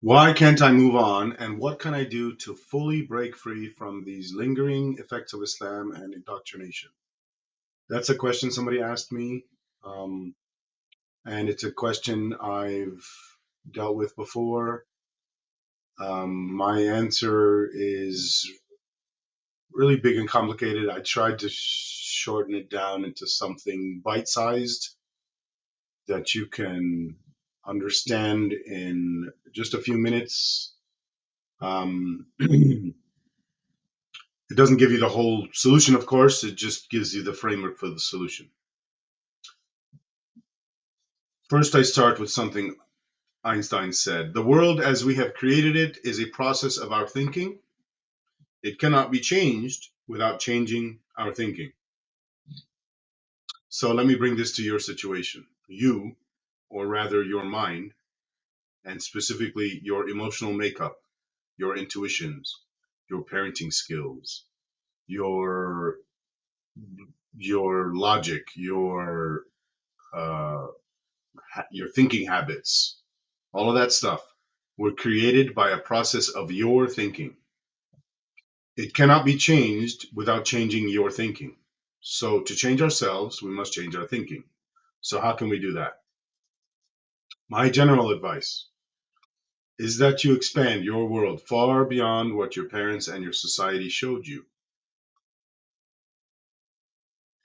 Why can't I move on? And what can I do to fully break free from these lingering effects of Islam and indoctrination? That's a question somebody asked me. Um, and it's a question I've dealt with before. My answer is really big and complicated. I tried to shorten it down into something bite sized that you can understand in just a few minutes. It doesn't give you the whole solution, of course, it just gives you the framework for the solution. First, I start with something Einstein said. The world as we have created it is a process of our thinking. It cannot be changed without changing our thinking. So let me bring this to your situation. You, or rather your mind, and specifically your emotional makeup, your intuitions, your parenting skills, your your logic, uh, your thinking habits, all of that stuff were created by a process of your thinking. It cannot be changed without changing your thinking. So to change ourselves, we must change our thinking. So how can we do that? My general advice is that you expand your world far beyond what your parents and your society showed you.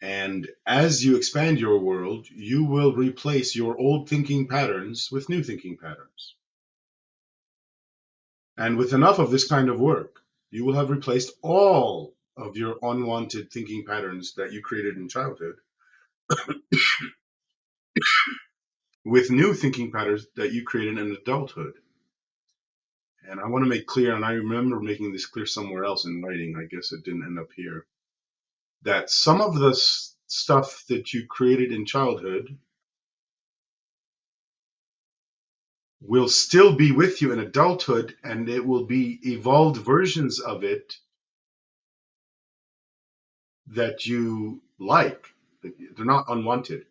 And as you expand your world, you will replace your old thinking patterns with new thinking patterns. And with enough of this kind of work, you will have replaced all of your unwanted thinking patterns that you created in childhood with new thinking patterns that you created in adulthood. And I want to make clear, and I remember making this clear somewhere else in writing, I guess it didn't end up here, that some of the stuff that you created in childhood will still be with you in adulthood, and it will be evolved versions of it that you like. They're not unwanted.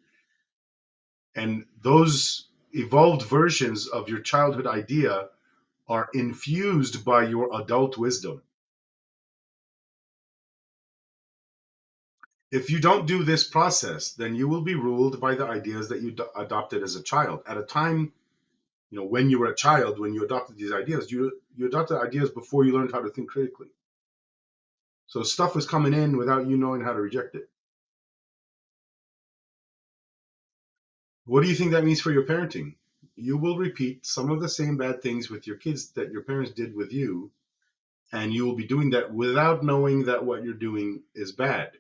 And those evolved versions of your childhood idea are infused by your adult wisdom. If you don't do this process, then you will be ruled by the ideas that you adopted as a child. At a time, when you were a child, when you adopted these ideas, you adopted ideas before you learned how to think critically. So stuff was coming in without you knowing how to reject it. What do you think that means for your parenting? You will repeat some of the same bad things with your kids that your parents did with you, and you will be doing that without knowing that what you're doing is bad.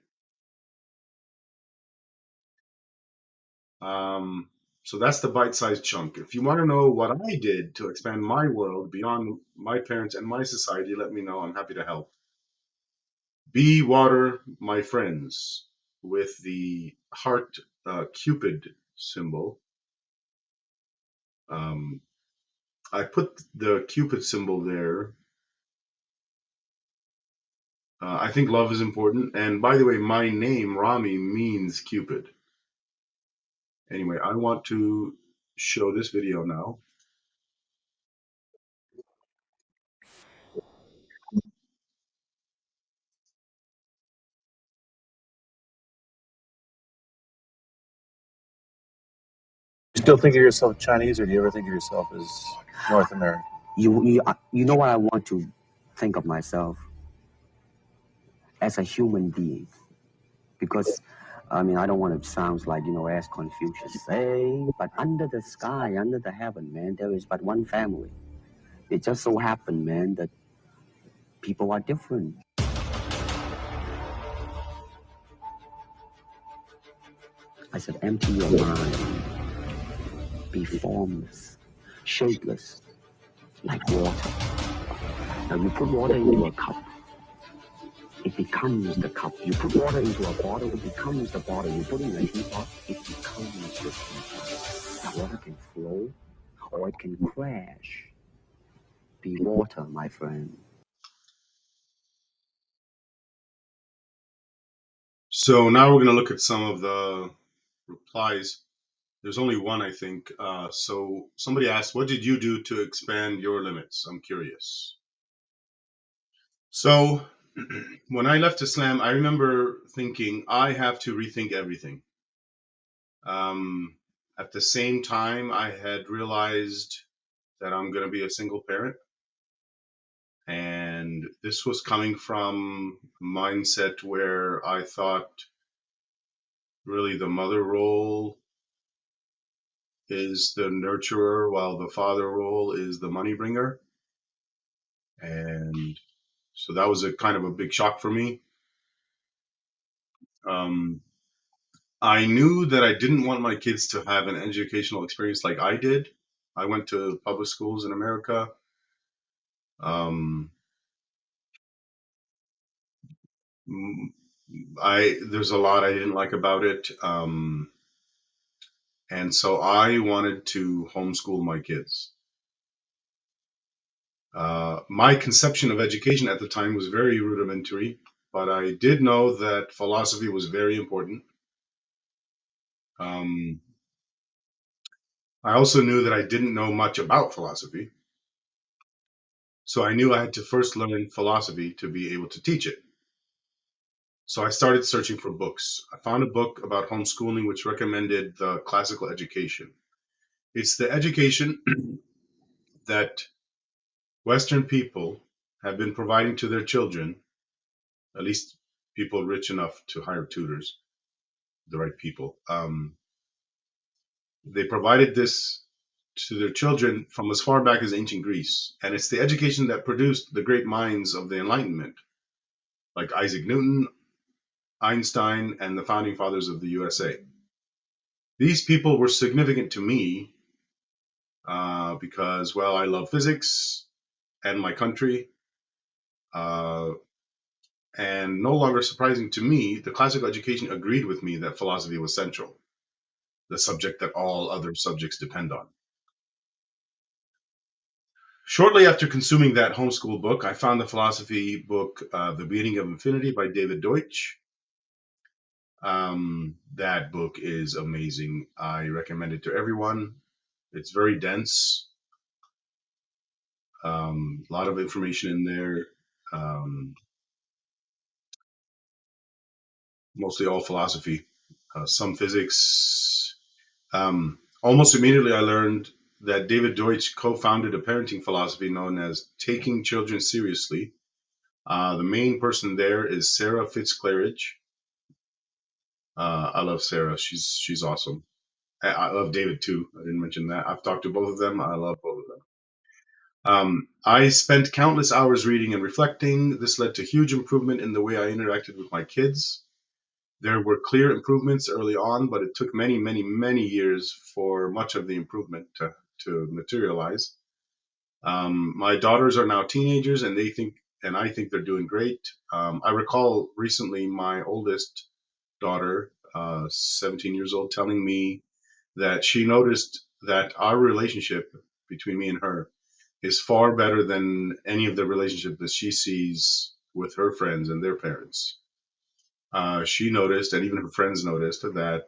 Um, so that's the bite-sized chunk. If you want to know what I did to expand my world beyond my parents and my society, let me know. I'm happy to help. Be water, my friends, with the heart Cupid symbol. Um, I put the Cupid symbol there. I think love is important. And by the way, my name, Rami, means Cupid. Anyway, I want to show this video now. You still think of yourself Chinese, or do you ever think of yourself as North American? You know what I want to think of myself as a human being, because I mean I don't want to sound like as Confucius say, but under the sky, under the heaven, man, there is but one family. It just so happened, man, that people are different. I said, empty your mind, be formless, shapeless, like water. Now you put water into a cup, it becomes the cup. You put water into a bottle, it becomes the bottle. You put it in a teapot, it becomes the teapot. The water can flow or it can crash. Be water, my friend. So now we're going to look at some of the replies There's only one, I think. So somebody asked, what did you do to expand your limits? I'm curious. So when I left Islam, I remember thinking I have to rethink everything. Um, at the same time, I had realized that I'm going to be a single parent. And this was coming from a mindset where I thought really the mother role is the nurturer while the father role is the money bringer. And so that was a kind of a big shock for me. Um, I knew that I didn't want my kids to have an educational experience like I did. I went to public schools in America. Um, there's a lot I didn't like about it, and so I wanted to homeschool my kids. My conception of education at the time was very rudimentary, but I did know that philosophy was very important. Um, I also knew that I didn't know much about philosophy, so I knew I had to first learn philosophy to be able to teach it. So I started searching for books. I found a book about homeschooling which recommended the classical education. It's the education that Western people have been providing to their children, at least people rich enough to hire tutors, the right people. They provided this to their children from as far back as ancient Greece. And it's the education that produced the great minds of the Enlightenment, like Isaac Newton, Einstein, and the founding fathers of the USA. These people were significant to me because, well, I love physics and my country. Uh, and no longer surprising to me, the classical education agreed with me that philosophy was central, the subject that all other subjects depend on. Shortly after consuming that homeschool book, I found the philosophy book, The Beginning of Infinity by David Deutsch. That book is amazing. I recommend it to everyone. It's very dense, a lot of information in there, mostly all philosophy, some physics. Almost immediately, I learned that David Deutsch co founded a parenting philosophy known as taking children seriously. The main person there is Sarah Fitzclarage. I love Sarah. She's awesome. I love David too. I didn't mention that. I've talked to both of them. I love both of them. I spent countless hours reading and reflecting. This led to huge improvement in the way I interacted with my kids. There were clear improvements early on, but it took many, many, many years for much of the improvement to materialize. My daughters are now teenagers, and I think they're doing great. I recall recently my oldest daughter, 17 years old, telling me that she noticed that our relationship between me and her is far better than any of the relationship that she sees with her friends and their parents. She noticed, and even her friends noticed, that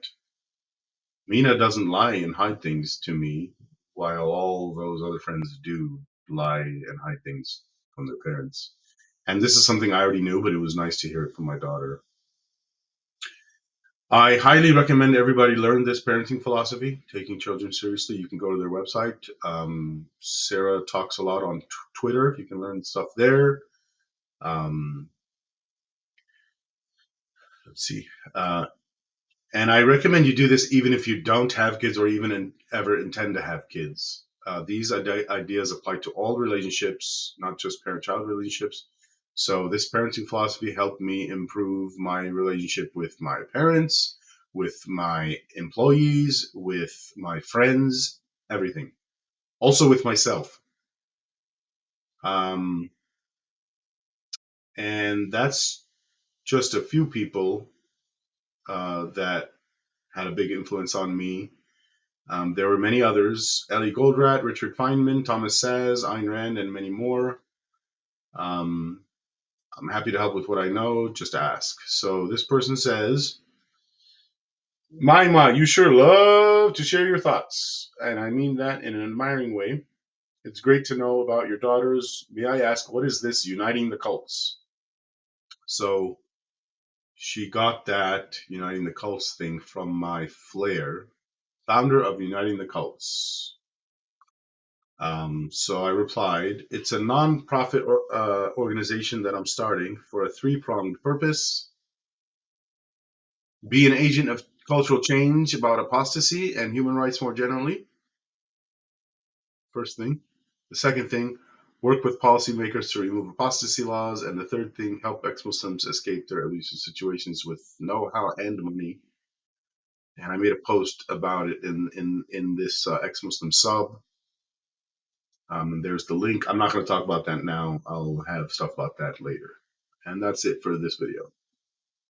Mina doesn't lie and hide things to me, while all those other friends do lie and hide things from their parents. And this is something I already knew, but it was nice to hear it from my daughter. I highly recommend everybody learn this parenting philosophy, taking children seriously. You can go to their website. Sarah talks a lot on Twitter. You can learn stuff there. Um, let's see. And I recommend you do this even if you don't have kids or even ever intend to have kids. These ideas apply to all relationships, not just parent-child relationships. So this parenting philosophy helped me improve my relationship with my parents, with my employees, with my friends, everything. Also with myself. Um, and that's just a few people that had a big influence on me. There were many others: Ellie Goldratt, Richard Feynman, Thomas Saz, Ayn Rand, and many more. Um, I'm happy to help with what I know. Just ask. So this person says, Maima, you sure love to share your thoughts, and I mean that in an admiring way. It's great to know about your daughters. May I ask, what is this uniting the cults? So she got that uniting the cults thing from my Flair, founder of Uniting the Cults. So I replied, it's a non-profit organization that I'm starting for a three-pronged purpose: be an agent of cultural change about apostasy and human rights more generally. First thing. The second thing, work with policymakers to remove apostasy laws. And the third thing, help ex-Muslims escape their abusive situations with know-how and money. And I made a post about it in this ex-Muslim sub. And there's the link. I'm not going to talk about that now. I'll have stuff about that later. And that's it for this video.